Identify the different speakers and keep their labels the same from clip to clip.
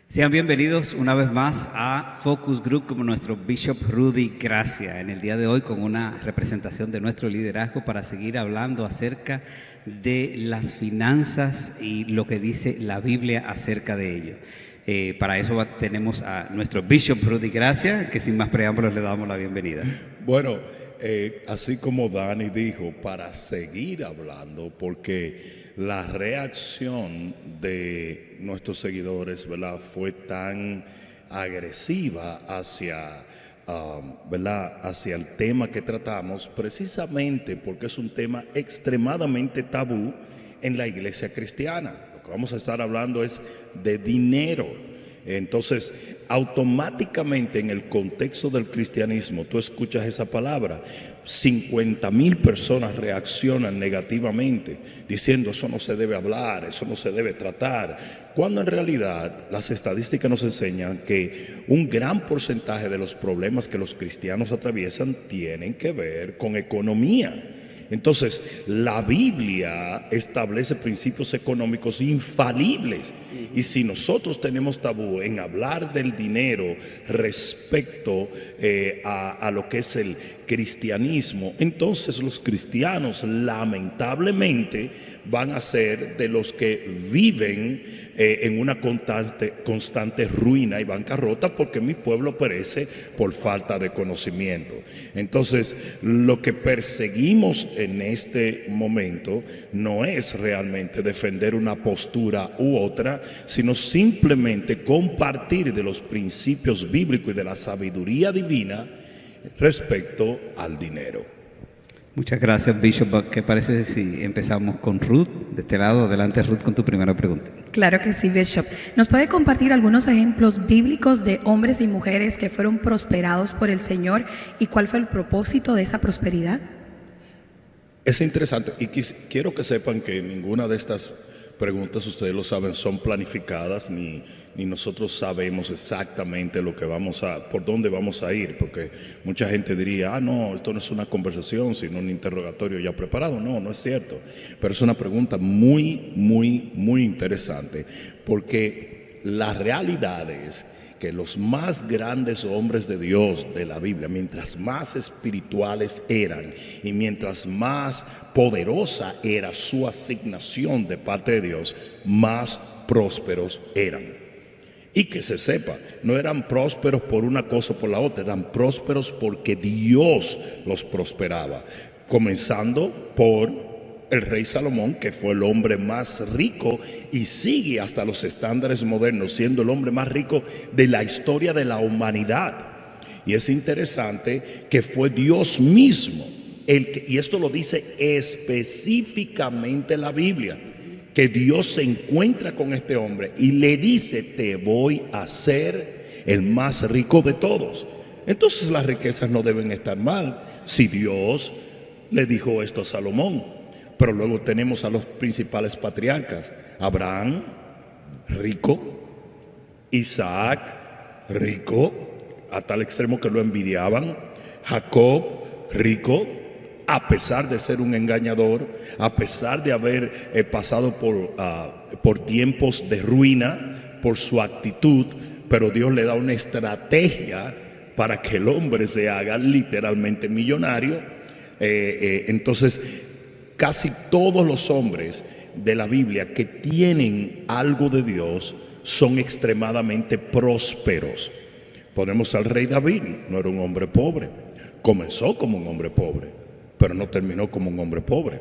Speaker 1: Sean bienvenidos una vez más a Focus Group como nuestro Bishop Rudy Gracia. En el día de hoy con una representación de nuestro liderazgo para seguir hablando acerca de las finanzas y lo que dice la Biblia acerca de ello. Para eso tenemos a nuestro Bishop Rudy Gracia, que sin más preámbulos le damos la bienvenida.
Speaker 2: Bueno, así como Dani dijo, para seguir hablando, porque la reacción de nuestros seguidores, ¿verdad?, fue tan agresiva hacia, ¿verdad?, hacia el tema que tratamos, precisamente porque es un tema extremadamente tabú en la iglesia cristiana. Lo que vamos a estar hablando es de dinero. Entonces, automáticamente en el contexto del cristianismo, tú escuchas esa palabra, 50,000 personas reaccionan negativamente, diciendo eso no se debe hablar, eso no se debe tratar, cuando en realidad las estadísticas nos enseñan que un gran porcentaje de los problemas que los cristianos atraviesan tienen que ver con economía. Entonces, la Biblia establece principios económicos infalibles. Y si nosotros tenemos tabú en hablar del dinero respecto a lo que es el cristianismo, entonces los cristianos lamentablemente van a ser de los que viven en una constante ruina y bancarrota, porque mi pueblo perece por falta de conocimiento. Entonces, lo que perseguimos en este momento no es realmente defender una postura u otra, sino simplemente compartir de los principios bíblicos y de la sabiduría divina respecto al dinero.
Speaker 1: Muchas gracias, Bishop. ¿Qué parece si empezamos con Ruth? De este lado, adelante, Ruth, con tu primera pregunta.
Speaker 3: Claro que sí, Bishop. ¿Nos puede compartir algunos ejemplos bíblicos de hombres y mujeres que fueron prosperados por el Señor y cuál fue el propósito de esa prosperidad?
Speaker 2: Es interesante y quiero que sepan que ninguna de estas preguntas, ustedes lo saben, son planificadas ni nosotros sabemos exactamente por dónde vamos a ir, porque mucha gente diría, no, esto no es una conversación, sino un interrogatorio ya preparado. No es cierto, pero es una pregunta muy, muy, muy interesante, porque la realidad es que los más grandes hombres de Dios de la Biblia, mientras más espirituales eran y mientras más poderosa era su asignación de parte de Dios, más prósperos eran. Y que se sepa, no eran prósperos por una cosa o por la otra, eran prósperos porque Dios los prosperaba, comenzando por el rey Salomón, que fue el hombre más rico y sigue hasta los estándares modernos siendo el hombre más rico de la historia de la humanidad. Y es interesante que fue Dios mismo y esto lo dice específicamente la Biblia, que Dios se encuentra con este hombre y le dice, te voy a hacer el más rico de todos. Entonces las riquezas no deben estar mal si Dios le dijo esto a Salomón. Pero luego tenemos a los principales patriarcas: Abraham, rico; Isaac, rico, a tal extremo que lo envidiaban; Jacob, rico, a pesar de ser un engañador, a pesar de haber pasado por tiempos de ruina por su actitud, pero Dios le da una estrategia para que el hombre se haga literalmente millonario. Entonces, casi todos los hombres de la Biblia que tienen algo de Dios son extremadamente prósperos. Ponemos al rey David, no era un hombre pobre, comenzó como un hombre pobre, pero no terminó como un hombre pobre,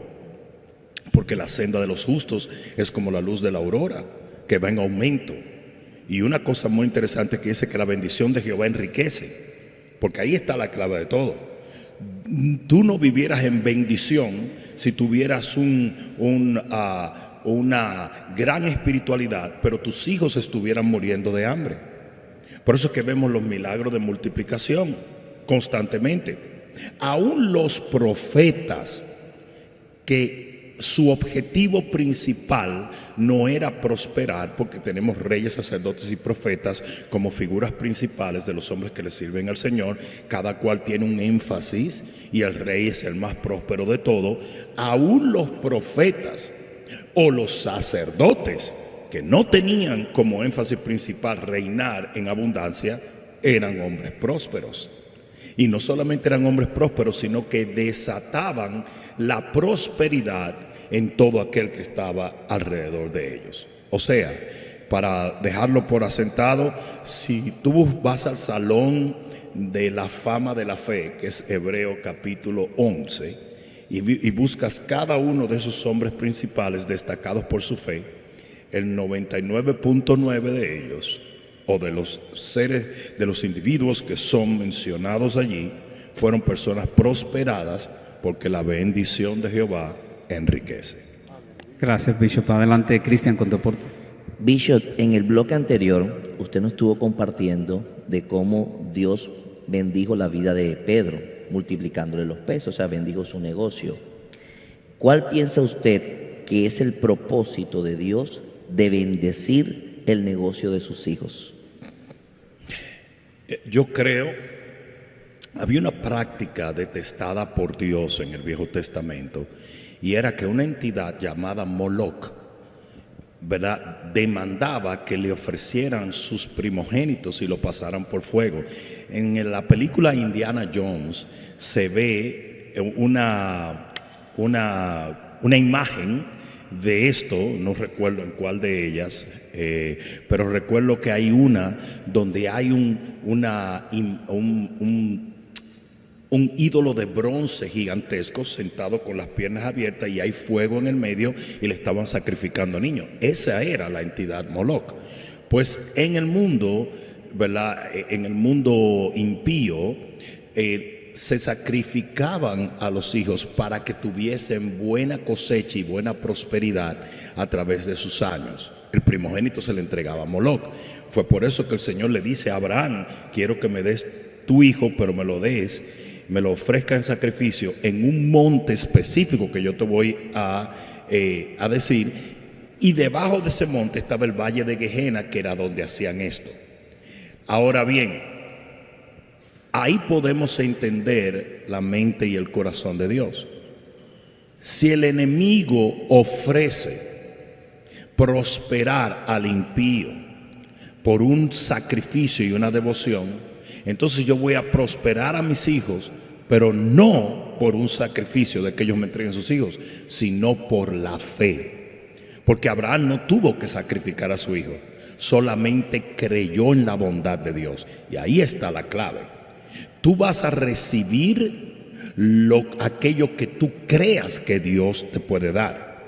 Speaker 2: porque la senda de los justos es como la luz de la aurora, que va en aumento. Y una cosa muy interesante que dice que la bendición de Jehová enriquece, porque ahí está la clave de todo. Tú no vivieras en bendición si tuvieras una gran espiritualidad, pero tus hijos estuvieran muriendo de hambre. Por eso es que vemos los milagros de multiplicación constantemente. Aún los profetas, que su objetivo principal no era prosperar, porque tenemos reyes, sacerdotes y profetas como figuras principales de los hombres que le sirven al Señor, cada cual tiene un énfasis y el rey es el más próspero de todo. Aún los profetas o los sacerdotes que no tenían como énfasis principal reinar en abundancia, eran hombres prósperos. Y no solamente eran hombres prósperos, sino que desataban la prosperidad en todo aquel que estaba alrededor de ellos. O sea, para dejarlo por asentado, si tú vas al salón de la fama de la fe, que es Hebreo capítulo 11, y buscas cada uno de esos hombres principales destacados por su fe, el 99.9 de ellos, o de los seres, de los individuos que son mencionados allí, fueron personas prosperadas porque la bendición de Jehová enriquece.
Speaker 1: Gracias, Bishop. Adelante, Cristian, con tu aporte.
Speaker 4: Bishop, en el bloque anterior, usted nos estuvo compartiendo de cómo Dios bendijo la vida de Pedro, multiplicándole los peces, o sea, bendijo su negocio. ¿Cuál piensa usted que es el propósito de Dios de bendecir el negocio de sus hijos?
Speaker 2: Yo creo, había una práctica detestada por Dios en el Viejo Testamento, y era que una entidad llamada Moloch, ¿verdad?, demandaba que le ofrecieran sus primogénitos y lo pasaran por fuego. En la película Indiana Jones se ve una imagen de esto, no recuerdo en cuál de ellas, pero recuerdo que hay una donde hay un ídolo de bronce gigantesco sentado con las piernas abiertas y hay fuego en el medio y le estaban sacrificando niños. Esa era la entidad Moloch. Pues en el mundo, ¿verdad?, en el mundo impío, se sacrificaban a los hijos para que tuviesen buena cosecha y buena prosperidad a través de sus años. El primogénito se le entregaba a Moloch. Fue por eso que el Señor le dice a Abraham: quiero que me des tu hijo, pero me lo ofrezca en sacrificio en un monte específico que yo te voy a decir. Y debajo de ese monte estaba el valle de Gehenna, que era donde hacían esto. Ahora bien, ahí podemos entender la mente y el corazón de Dios. Si el enemigo ofrece prosperar al impío por un sacrificio y una devoción, entonces yo voy a prosperar a mis hijos, pero no por un sacrificio de que ellos me entreguen sus hijos, sino por la fe. Porque Abraham no tuvo que sacrificar a su hijo, solamente creyó en la bondad de Dios. Y ahí está la clave. Tú vas a recibir aquello que tú creas que Dios te puede dar.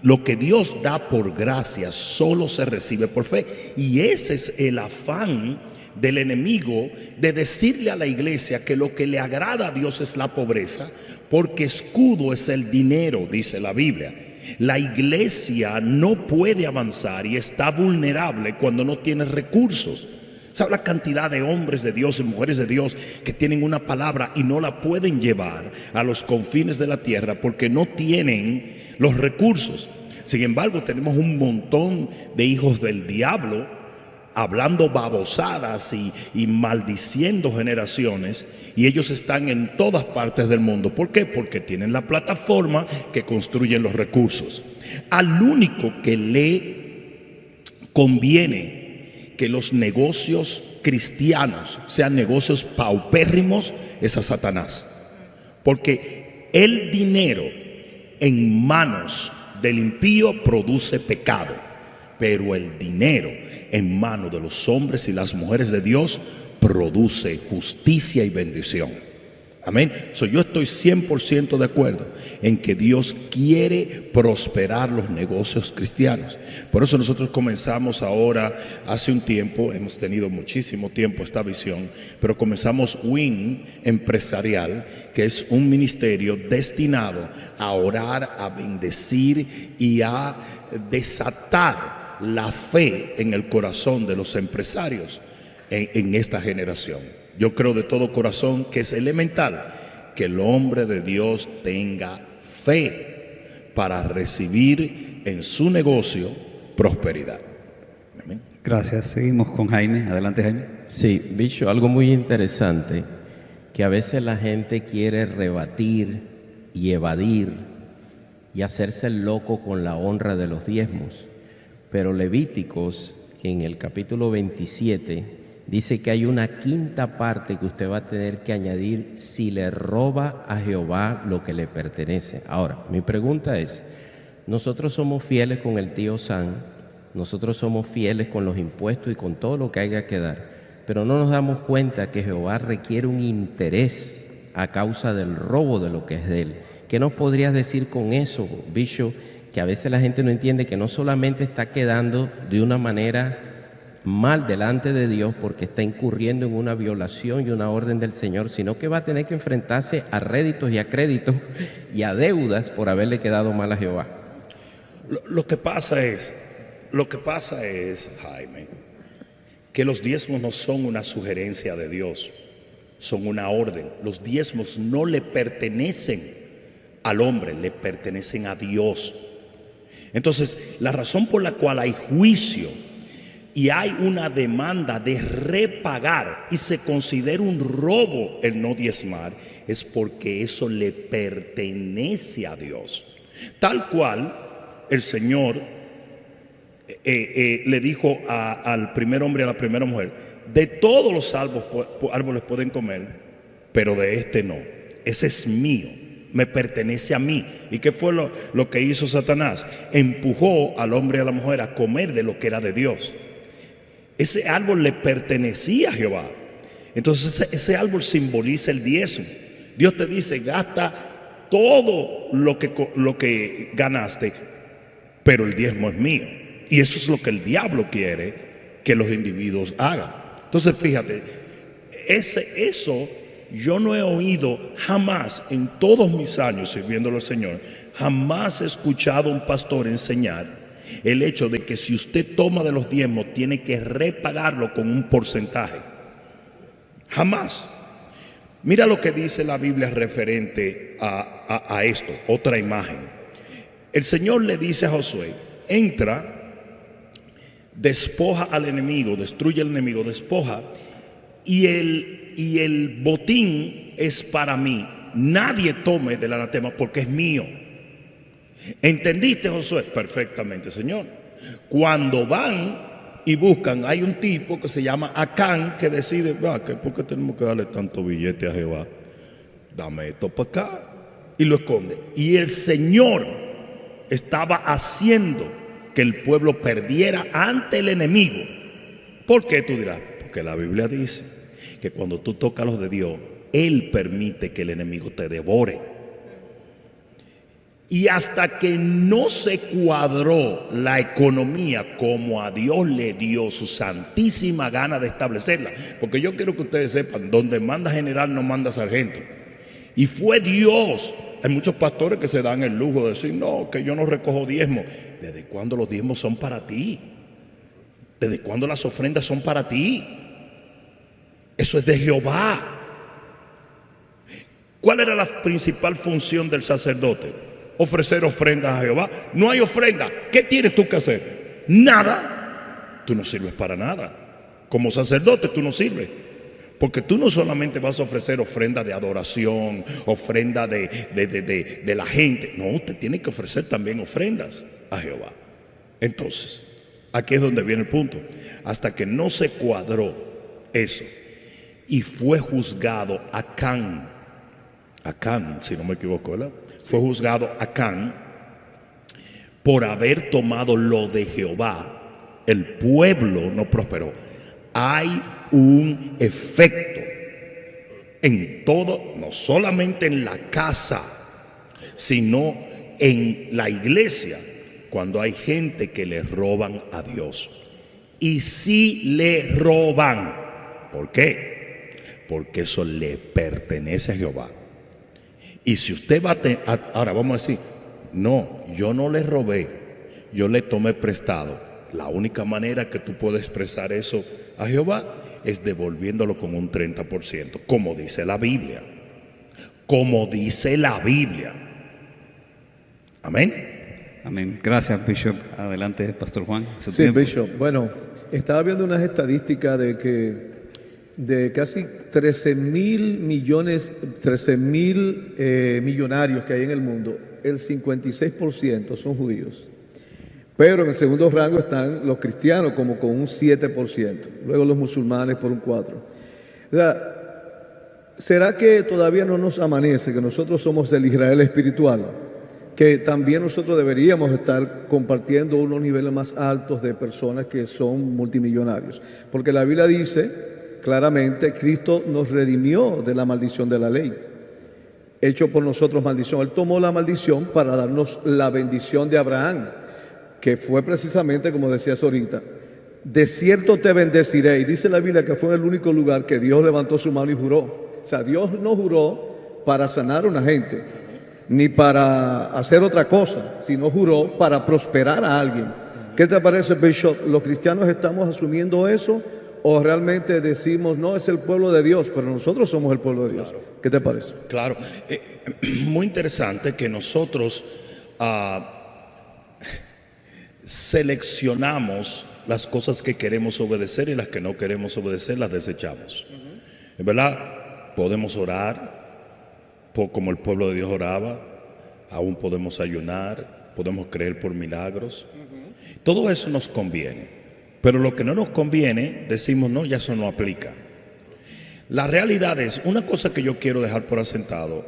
Speaker 2: Lo que Dios da por gracia solo se recibe por fe. Y ese es el afán del enemigo, de decirle a la iglesia que lo que le agrada a Dios es la pobreza, porque escudo es el dinero, dice la Biblia. La iglesia no puede avanzar y está vulnerable cuando no tiene recursos. ¿Sabe la cantidad de hombres de Dios y mujeres de Dios que tienen una palabra y no la pueden llevar a los confines de la tierra porque no tienen los recursos? Sin embargo, tenemos un montón de hijos del diablo hablando babosadas y maldiciendo generaciones, y ellos están en todas partes del mundo. ¿Por qué? Porque tienen la plataforma que construyen los recursos. Al único que le conviene que los negocios cristianos sean negocios paupérrimos es a Satanás, porque el dinero en manos del impío produce pecado, pero el dinero en manos de los hombres y las mujeres de Dios produce justicia y bendición. Amén. Yo estoy 100% de acuerdo en que Dios quiere prosperar los negocios cristianos. Por eso nosotros comenzamos ahora, hace un tiempo, hemos tenido muchísimo tiempo esta visión, pero comenzamos WIN Empresarial, que es un ministerio destinado a orar, a bendecir y a desatar la fe en el corazón de los empresarios en esta generación. Yo creo de todo corazón que es elemental que el hombre de Dios tenga fe para recibir en su negocio prosperidad. Amén.
Speaker 1: Gracias. Seguimos con Jaime. Adelante, Jaime.
Speaker 5: Sí, Bishop, algo muy interesante, que a veces la gente quiere rebatir y evadir y hacerse el loco con la honra de los diezmos. pero Levíticos en el capítulo 27 dice que hay una quinta parte que usted va a tener que añadir si le roba a Jehová lo que le pertenece. Ahora, mi pregunta es, nosotros somos fieles con el tío Sam, nosotros somos fieles con los impuestos y con todo lo que haya que dar, pero no nos damos cuenta que Jehová requiere un interés a causa del robo de lo que es de él. ¿Qué nos podrías decir con eso, Bishop? Que a veces la gente no entiende que no solamente está quedando de una manera mal delante de Dios porque está incurriendo en una violación y una orden del Señor, sino que va a tener que enfrentarse a réditos y a créditos y a deudas por haberle quedado mal a Jehová.
Speaker 2: Lo que pasa es, Jaime, que los diezmos no son una sugerencia de Dios, son una orden. Los diezmos no le pertenecen al hombre, le pertenecen a Dios. Entonces, la razón por la cual hay juicio y hay una demanda de repagar y se considera un robo el no diezmar es porque eso le pertenece a Dios. Tal cual el Señor le dijo al primer hombre y a la primera mujer: de todos los árboles pueden comer, pero de este no. Ese es mío, me pertenece a mí. ¿Y qué fue lo que hizo Satanás? Empujó al hombre y a la mujer a comer de lo que era de Dios. Ese árbol le pertenecía a Jehová. Entonces ese árbol simboliza el diezmo. Dios te dice: gasta todo lo que ganaste, pero el diezmo es mío. Y eso es lo que el diablo quiere que los individuos hagan. Entonces fíjate, eso yo no he oído jamás en todos mis años sirviéndole al Señor, jamás he escuchado a un pastor enseñar el hecho de que si usted toma de los diezmos tiene que repagarlo con un porcentaje. Jamás. Mira lo que dice la Biblia referente a esto, otra imagen. El Señor le dice a Josué: entra, despoja al enemigo, destruye al enemigo, despoja, y el botín es para mí. Nadie tome del anatema porque es mío. ¿Entendiste, Josué? Perfectamente, Señor. Cuando van y buscan, hay un tipo que se llama Acán que decide: ¿por qué tenemos que darle tanto billete a Jehová? Dame esto para acá. Y lo esconde. Y el Señor estaba haciendo que el pueblo perdiera ante el enemigo. ¿Por qué? Tú dirás: porque la Biblia dice que cuando tú tocas los de Dios, Él permite que el enemigo te devore. Y hasta que no se cuadró la economía como a Dios le dio su santísima gana de establecerla, porque yo quiero que ustedes sepan, donde manda general no manda sargento, y fue Dios. Hay muchos pastores que se dan el lujo de decir: no, que yo no recojo diezmos. ¿Desde cuándo los diezmos son para ti? ¿Desde cuándo las ofrendas son para ti? Eso es de Jehová. ¿Cuál era la principal función del sacerdote? Ofrecer ofrendas a Jehová. No hay ofrenda. ¿Qué tienes tú que hacer? Nada. Tú no sirves para nada. Como sacerdote tú no sirves. Porque tú no solamente vas a ofrecer ofrenda de adoración, ofrenda de la gente. No, usted tiene que ofrecer también ofrendas a Jehová. Entonces, aquí es donde viene el punto. Hasta que no se cuadró eso y fue juzgado Acán, si no me equivoco, ¿verdad? Fue juzgado Acán por haber tomado lo de Jehová. El pueblo no prosperó. Hay un efecto en todo, no solamente en la casa, sino en la iglesia, cuando hay gente que le roban a Dios. Y si le roban, ¿por qué? Porque eso le pertenece a Jehová. Y si usted va ahora vamos a decir: no, yo no le robé, yo le tomé prestado. La única manera que tú puedes expresar eso a Jehová es devolviéndolo con un 30%, como dice la Biblia. Como dice la Biblia. Amén.
Speaker 1: Amén. Gracias, Bishop. Adelante, Pastor Juan.
Speaker 6: Sí, Bishop. Bueno, estaba viendo unas estadísticas de casi 13,000 millones, 13,000 millonarios que hay en el mundo. El 56% son judíos. Pero en el segundo rango están los cristianos como con un 7%, luego los musulmanes por un 4%. O sea, ¿será que todavía no nos amanece que nosotros somos el Israel espiritual? Que también nosotros deberíamos estar compartiendo unos niveles más altos de personas que son multimillonarios. Porque la Biblia dice claramente, Cristo nos redimió de la maldición de la ley. Hecho por nosotros maldición. Él tomó la maldición para darnos la bendición de Abraham, que fue precisamente, como decías ahorita, de cierto te bendeciré. Y dice la Biblia que fue el único lugar que Dios levantó su mano y juró. O sea, Dios no juró para sanar a una gente, ni para hacer otra cosa, sino juró para prosperar a alguien. ¿Qué te parece, Bishop? ¿Los cristianos estamos asumiendo eso o realmente decimos, no, es el pueblo de Dios, pero nosotros somos el pueblo de Dios? ¿Qué te parece?
Speaker 2: Claro, muy interesante que nosotros seleccionamos las cosas que queremos obedecer y las que no queremos obedecer las desechamos. ¿Es verdad? Podemos orar como el pueblo de Dios oraba, aún podemos ayunar, podemos creer por milagros. Todo eso nos conviene, pero lo que no nos conviene, decimos, no, ya eso no aplica. La realidad es, una cosa que yo quiero dejar por asentado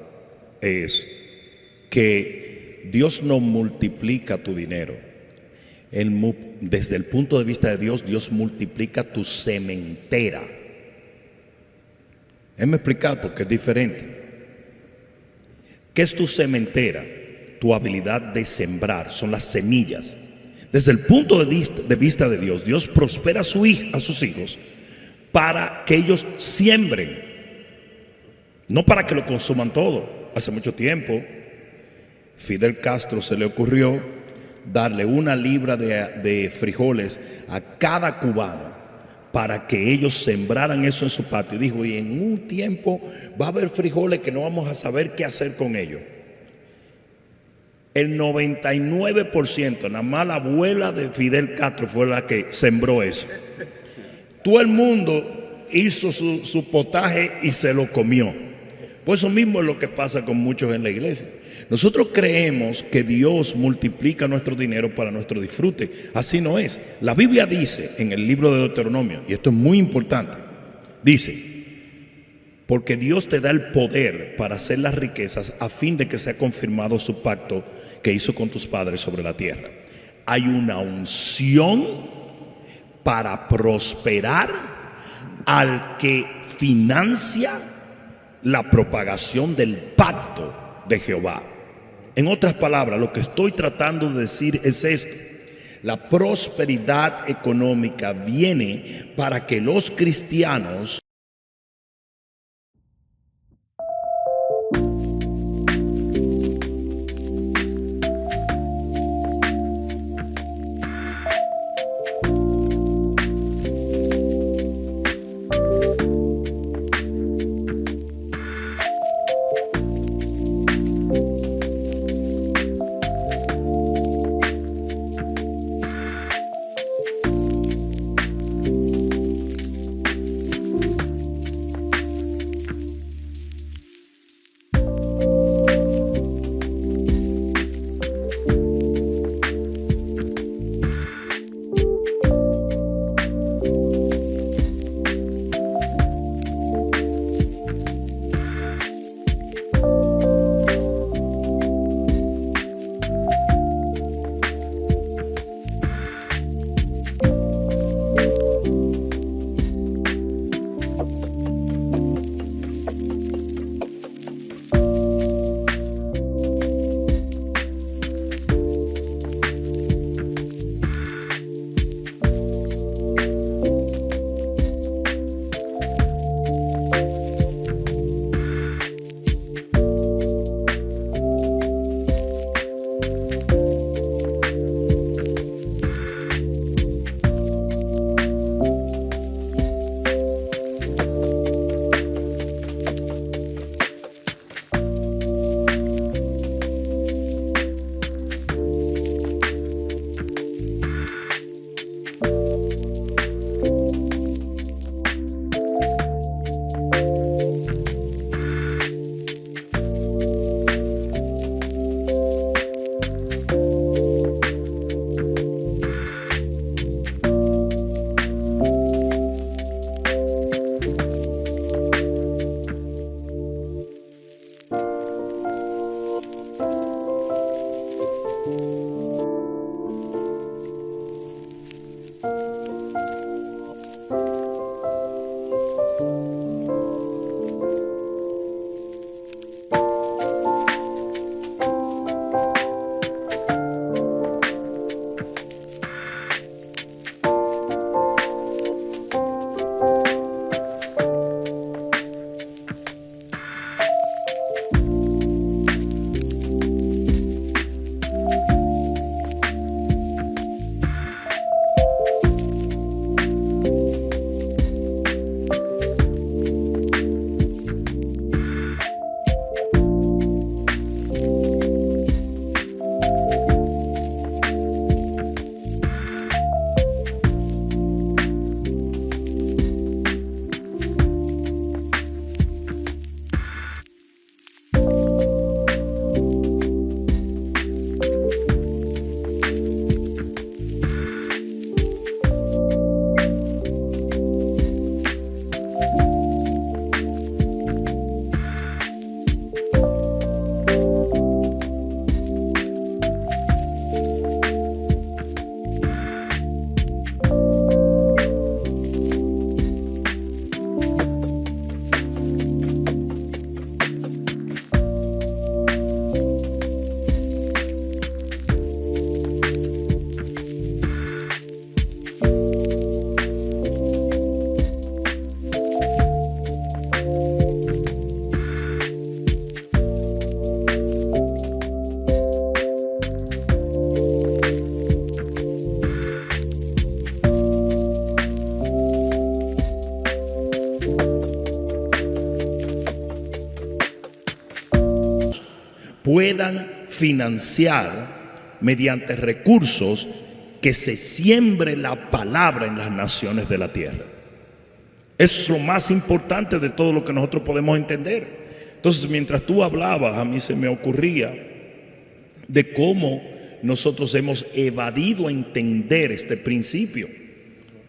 Speaker 2: es que Dios no multiplica tu dinero. Desde el punto de vista de Dios, Dios multiplica tu sementera. Déjame explicar porque es diferente. ¿Qué es tu sementera? Tu habilidad de sembrar, son las semillas. Desde el punto de vista de Dios, Dios prospera a sus hijos para que ellos siembren, no para que lo consuman todo. Hace mucho tiempo, Fidel Castro se le ocurrió darle 1 libra de frijoles a cada cubano para que ellos sembraran eso en su patio. Y dijo, y en un tiempo va a haber frijoles que no vamos a saber qué hacer con ellos. El 99%, nada más la abuela de Fidel Castro fue la que sembró eso. Todo el mundo hizo su potaje y se lo comió. Pues eso mismo es lo que pasa con muchos en la iglesia. Nosotros creemos que Dios multiplica nuestro dinero para nuestro disfrute. Así no es. La Biblia dice en el libro de Deuteronomio, y esto es muy importante, dice, porque Dios te da el poder para hacer las riquezas a fin de que sea confirmado su pacto que hizo con tus padres sobre la tierra. Hay una unción para prosperar al que financia la propagación del pacto de Jehová. En otras palabras, lo que estoy tratando de decir es esto: la prosperidad económica viene para que los cristianos puedan financiar mediante recursos que se siembre la palabra en las naciones de la tierra. Eso es lo más importante de todo lo que nosotros podemos entender. Entonces, mientras tú hablabas, a mí se me ocurría de cómo nosotros hemos evadido entender este principio.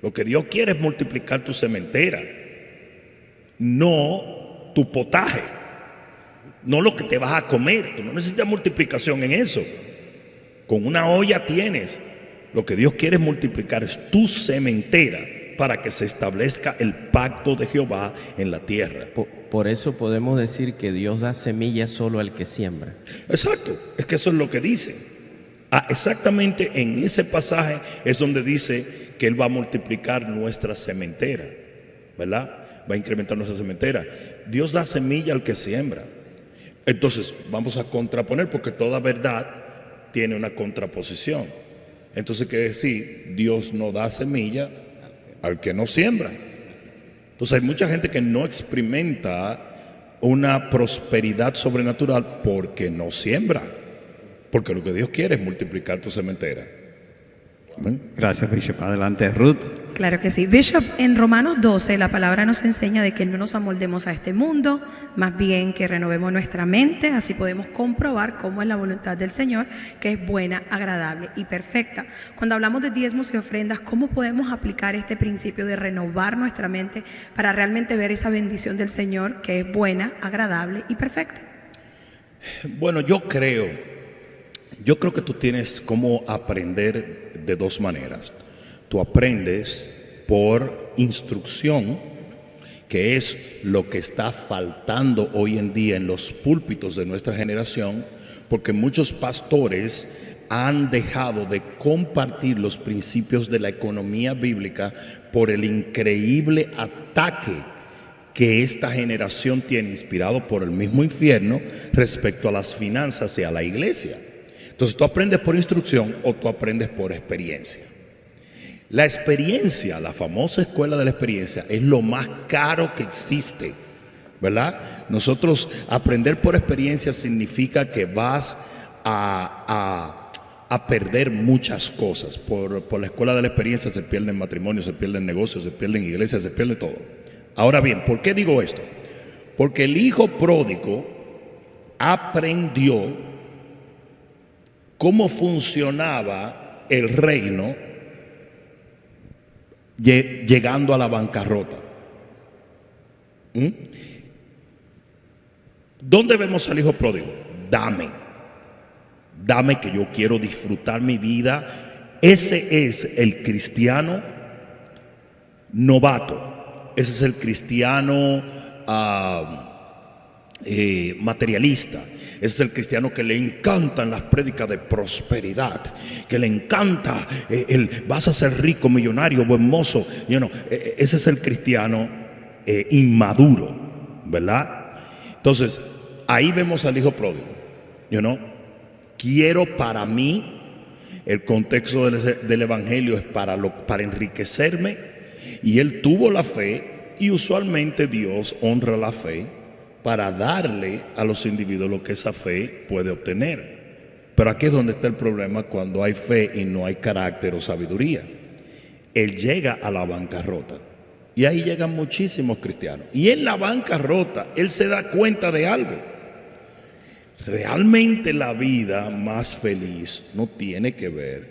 Speaker 2: Lo que Dios quiere es multiplicar tu sementera, no tu potaje, no lo que te vas a comer. Tú no necesitas multiplicación en eso. Con una olla tienes. Lo que Dios quiere es multiplicar es tu sementera para que se establezca el pacto de Jehová en la tierra.
Speaker 5: Por eso podemos decir que Dios da semillas solo al que siembra.
Speaker 2: Exacto, es que eso es lo que dice. Exactamente en ese pasaje es donde dice que Él va a multiplicar nuestra sementera, ¿verdad? Va a incrementar nuestra sementera. Dios da semilla al que siembra. Entonces vamos a contraponer, porque toda verdad tiene una contraposición. Entonces quiere decir, Dios no da semilla al que no siembra. Entonces hay mucha gente que no experimenta una prosperidad sobrenatural porque no siembra. Porque lo que Dios quiere es multiplicar tu sementera. ¿Amén?
Speaker 1: Gracias, Bishop. Adelante, Ruth.
Speaker 3: Claro que sí. Bishop, en Romanos 12 la palabra nos enseña de que no nos amoldemos a este mundo, más bien que renovemos nuestra mente, así podemos comprobar cómo es la voluntad del Señor, que es buena, agradable y perfecta. Cuando hablamos de diezmos y ofrendas, ¿cómo podemos aplicar este principio de renovar nuestra mente para realmente ver esa bendición del Señor, que es buena, agradable y perfecta?
Speaker 2: Bueno, yo creo que tú tienes cómo aprender de dos maneras. Tú aprendes por instrucción, que es lo que está faltando hoy en día en los púlpitos de nuestra generación, porque muchos pastores han dejado de compartir los principios de la economía bíblica por el increíble ataque que esta generación tiene, inspirado por el mismo infierno, respecto a las finanzas y a la iglesia. Entonces, ¿tú aprendes por instrucción o tú aprendes por experiencia? La experiencia, la famosa escuela de la experiencia, es lo más caro que existe, ¿verdad? Nosotros, aprender por experiencia significa que vas a perder muchas cosas. Por la escuela de la experiencia se pierden matrimonios, se pierden negocios, se pierden iglesias, se pierde todo. Ahora bien, ¿por qué digo esto? Porque el hijo pródigo aprendió cómo funcionaba el reino llegando a la bancarrota. ¿Dónde vemos al hijo pródigo? Dame que yo quiero disfrutar mi vida. Ese es el cristiano novato. Ese es el cristiano materialista. Ese es el cristiano que le encantan las prédicas de prosperidad, que le encanta vas a ser rico, millonario, buen mozo. Ese es el cristiano inmaduro, ¿verdad? Entonces, ahí vemos al hijo pródigo. Quiero para mí, el contexto del evangelio es para enriquecerme, y él tuvo la fe, y usualmente Dios honra la fe para darle a los individuos lo que esa fe puede obtener. Pero aquí es donde está el problema cuando hay fe y no hay carácter o sabiduría. Él llega a la bancarrota, y ahí llegan muchísimos cristianos, y en la bancarrota él se da cuenta de algo. Realmente la vida más feliz no tiene que ver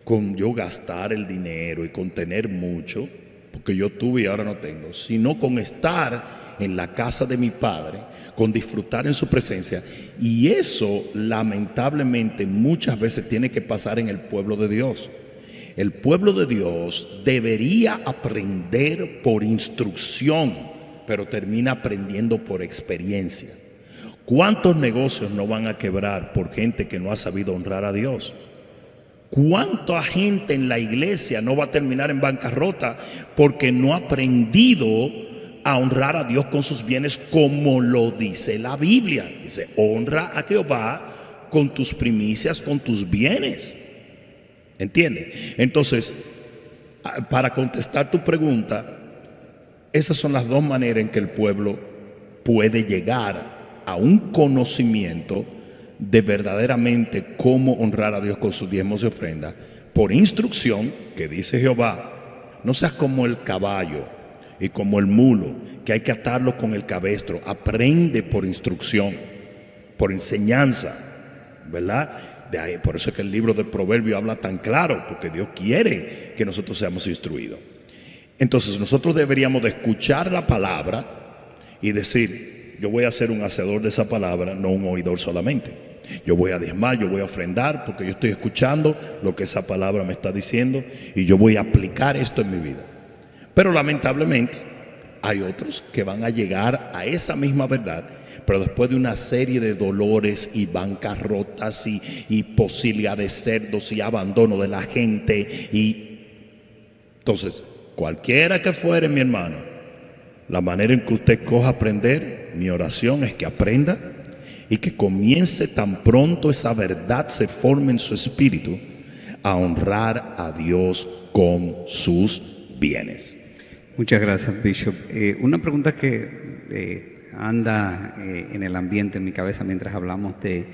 Speaker 2: con yo gastar el dinero y con tener mucho, porque yo tuve y ahora no tengo, sino con estar en la casa de mi Padre, con disfrutar en su presencia. Y eso lamentablemente muchas veces tiene que pasar en el pueblo de Dios. El pueblo de Dios debería aprender por instrucción, pero termina aprendiendo por experiencia. ¿Cuántos negocios no van a quebrar por gente que no ha sabido honrar a Dios? ¿Cuánta gente en la iglesia no va a terminar en bancarrota porque no ha aprendido a honrar a Dios con sus bienes, como lo dice la Biblia? Dice, honra a Jehová con tus primicias, con tus bienes. ¿Entiendes? Entonces, para contestar tu pregunta, esas son las dos maneras en que el pueblo puede llegar a un conocimiento de verdaderamente cómo honrar a Dios con sus diezmos y ofrendas, por instrucción, que dice Jehová, no seas como el caballo y como el mulo, que hay que atarlo con el cabestro. Aprende por instrucción, por enseñanza, ¿verdad? De ahí, por eso es que el libro de Proverbios habla tan claro, porque Dios quiere que nosotros seamos instruidos. Entonces nosotros deberíamos de escuchar la palabra y decir, yo voy a ser un hacedor de esa palabra, no un oidor solamente. Yo voy a diezmar, yo voy a ofrendar, porque yo estoy escuchando lo que esa palabra me está diciendo y yo voy a aplicar esto en mi vida. Pero lamentablemente hay otros que van a llegar a esa misma verdad, pero después de una serie de dolores y bancarrotas y posibilidad de cerdos y abandono de la gente. Y entonces, cualquiera que fuere, mi hermano, la manera en que usted coja aprender, mi oración es que aprenda y que comience tan pronto esa verdad se forme en su espíritu a honrar a Dios con sus bienes.
Speaker 1: Muchas gracias, Bishop. Una pregunta que anda en el ambiente, en mi cabeza, mientras hablamos de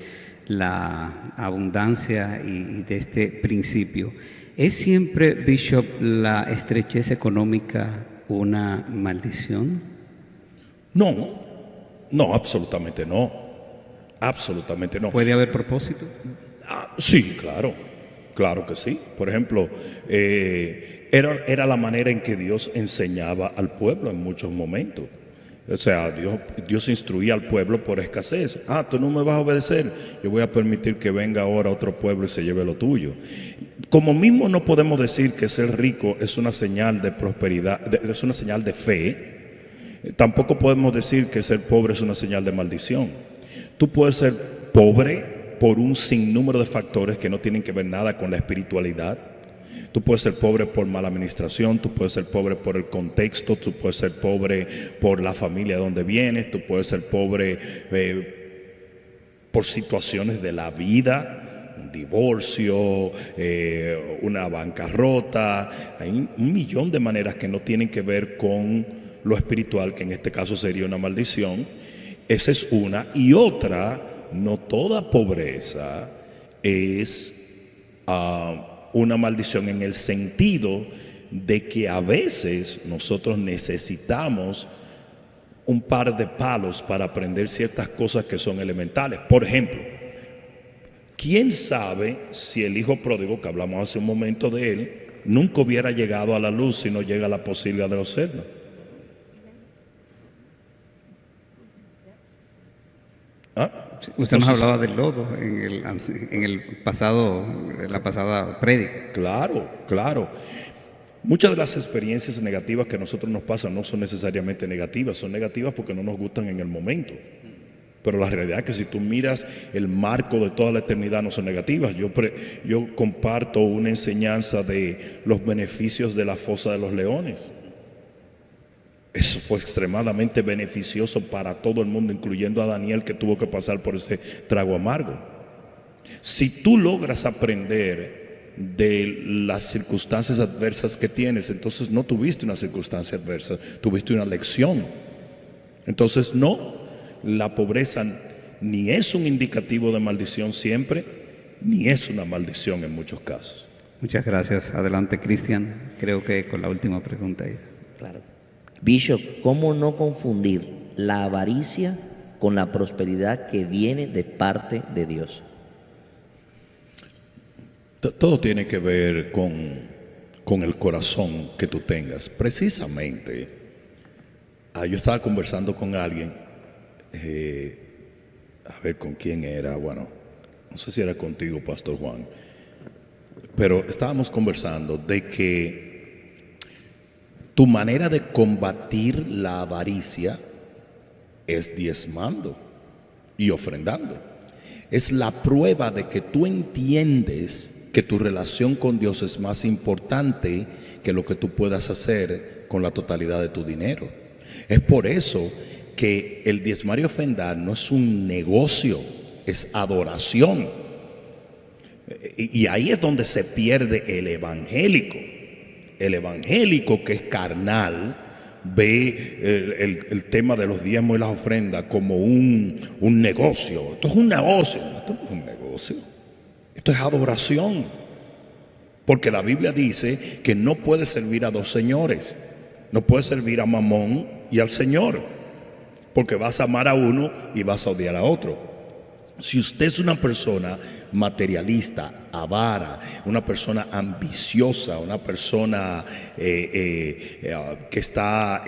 Speaker 1: la abundancia y de este principio. ¿Es siempre, Bishop, la estrechez económica una maldición?
Speaker 2: No, absolutamente no. Absolutamente no.
Speaker 1: ¿Puede haber propósito?
Speaker 2: Sí, claro que sí. Por ejemplo, era la manera en que Dios enseñaba al pueblo en muchos momentos. O sea, Dios instruía al pueblo por escasez. Tú no me vas a obedecer, yo voy a permitir que venga ahora otro pueblo y se lleve lo tuyo. Como mismo no podemos decir que ser rico es una señal de prosperidad, es una señal de fe, tampoco podemos decir que ser pobre es una señal de maldición. Tú puedes ser pobre por un sinnúmero de factores que no tienen que ver nada con la espiritualidad. Tú puedes ser pobre por mala administración, tú puedes ser pobre por el contexto, tú puedes ser pobre por la familia de donde vienes, tú puedes ser pobre por situaciones de la vida, un divorcio, una bancarrota. Hay un millón de maneras que no tienen que ver con lo espiritual, que en este caso sería una maldición. Esa es una. Y otra, no toda pobreza es una maldición, en el sentido de que a veces nosotros necesitamos un par de palos para aprender ciertas cosas que son elementales. Por ejemplo, ¿quién sabe si el hijo pródigo, que hablamos hace un momento de él, nunca hubiera llegado a la luz si no llega la posibilidad de los cerdos?
Speaker 1: Usted nos hablaba del lodo en el pasado, en la pasada prédica.
Speaker 2: Claro. Muchas de las experiencias negativas que a nosotros nos pasan no son necesariamente negativas, son negativas porque no nos gustan en el momento. Pero la realidad es que si tú miras el marco de toda la eternidad, no son negativas. Yo comparto una enseñanza de los beneficios de la fosa de los leones. Eso fue extremadamente beneficioso para todo el mundo, incluyendo a Daniel, que tuvo que pasar por ese trago amargo. Si tú logras aprender de las circunstancias adversas que tienes, entonces no tuviste una circunstancia adversa, tuviste una lección. Entonces no, la pobreza ni es un indicativo de maldición siempre, ni es una maldición en muchos casos.
Speaker 1: Muchas gracias. Adelante, Cristian. Creo que con la última pregunta.
Speaker 4: Claro. Bishop, ¿cómo no confundir la avaricia con la prosperidad que viene de parte de Dios?
Speaker 2: Todo tiene que ver con el corazón que tú tengas. Precisamente, yo estaba conversando con alguien, a ver con quién era, bueno, no sé si era contigo, Pastor Juan, pero estábamos conversando de que tu manera de combatir la avaricia es diezmando y ofrendando. Es la prueba de que tú entiendes que tu relación con Dios es más importante que lo que tú puedas hacer con la totalidad de tu dinero. Es por eso que el diezmar y ofrendar no es un negocio, es adoración. Y ahí es donde se pierde el evangélico. El evangélico, que es carnal, ve el tema de los diezmos y las ofrendas como un negocio. Esto es un negocio. Esto no es un negocio. Esto es adoración. Porque la Biblia dice que no puedes servir a dos señores. No puedes servir a Mamón y al Señor. Porque vas a amar a uno y vas a odiar a otro. Si usted es una persona materialista, avara, una persona ambiciosa, una persona que está,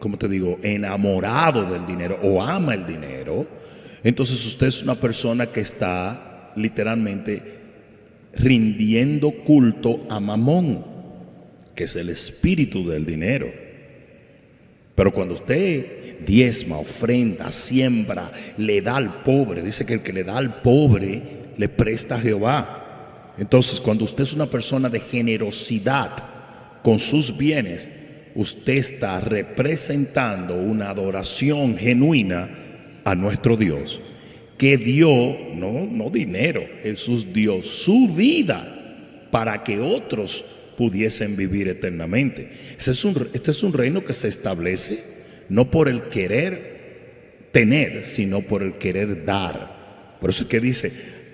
Speaker 2: ¿cómo te digo?, enamorado del dinero o ama el dinero, entonces usted es una persona que está literalmente rindiendo culto a Mamón, que es el espíritu del dinero. Pero cuando usted diezma, ofrenda, siembra, le da al pobre, dice que el que le da al pobre le presta a Jehová. Entonces, cuando usted es una persona de generosidad con sus bienes, usted está representando una adoración genuina a nuestro Dios, que dio, no dinero, Jesús dio su vida para que otros pudiesen vivir eternamente. Este es un reino que se establece no por el querer tener, sino por el querer dar. Por eso es que dice,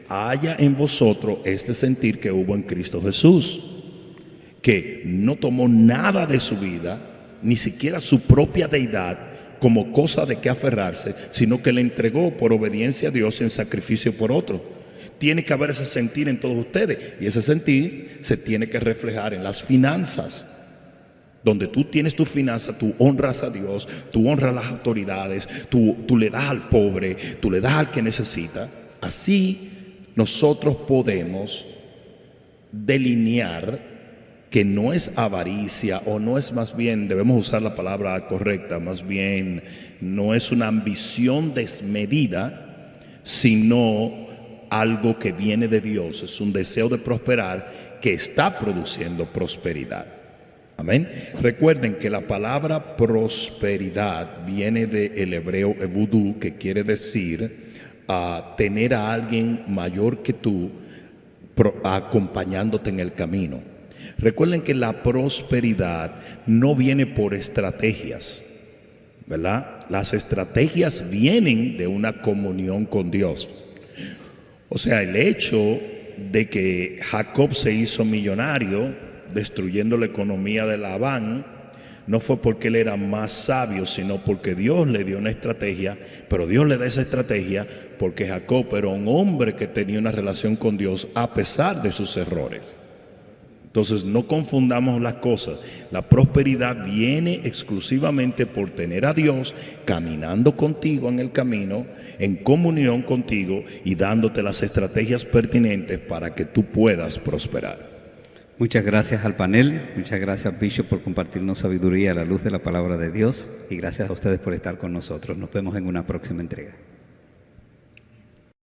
Speaker 2: haya en vosotros este sentir que hubo en Cristo Jesús, que no tomó nada de su vida, ni siquiera su propia deidad, como cosa de que aferrarse, sino que le entregó por obediencia a Dios en sacrificio por otro. Tiene que haber ese sentir en todos ustedes, y ese sentir se tiene que reflejar en las finanzas. Donde tú tienes tu finanza, tú honras a Dios, tú honras a las autoridades, tú le das al pobre, tú le das al que necesita. Así nosotros podemos delinear que no es avaricia, o no es, más bien, debemos usar la palabra correcta, más bien no es una ambición desmedida, sino algo que viene de Dios. Es un deseo de prosperar que está produciendo prosperidad. Amén. Recuerden que la palabra prosperidad viene del hebreo evudú, que quiere decir tener a alguien mayor que tú acompañándote en el camino. Recuerden que la prosperidad no viene por estrategias, ¿verdad? Las estrategias vienen de una comunión con Dios. O sea, el hecho de que Jacob se hizo millonario destruyendo la economía de Labán no fue porque él era más sabio, sino porque Dios le dio una estrategia. Pero Dios le da esa estrategia porque Jacob era un hombre que tenía una relación con Dios a pesar de sus errores. Entonces no confundamos las cosas. La prosperidad viene exclusivamente por tener a Dios caminando contigo en el camino, en comunión contigo y dándote las estrategias pertinentes para que tú puedas prosperar.
Speaker 1: Muchas gracias al panel, muchas gracias Bishop por compartirnos sabiduría a la luz de la palabra de Dios, y gracias a ustedes por estar con nosotros. Nos vemos en una próxima entrega.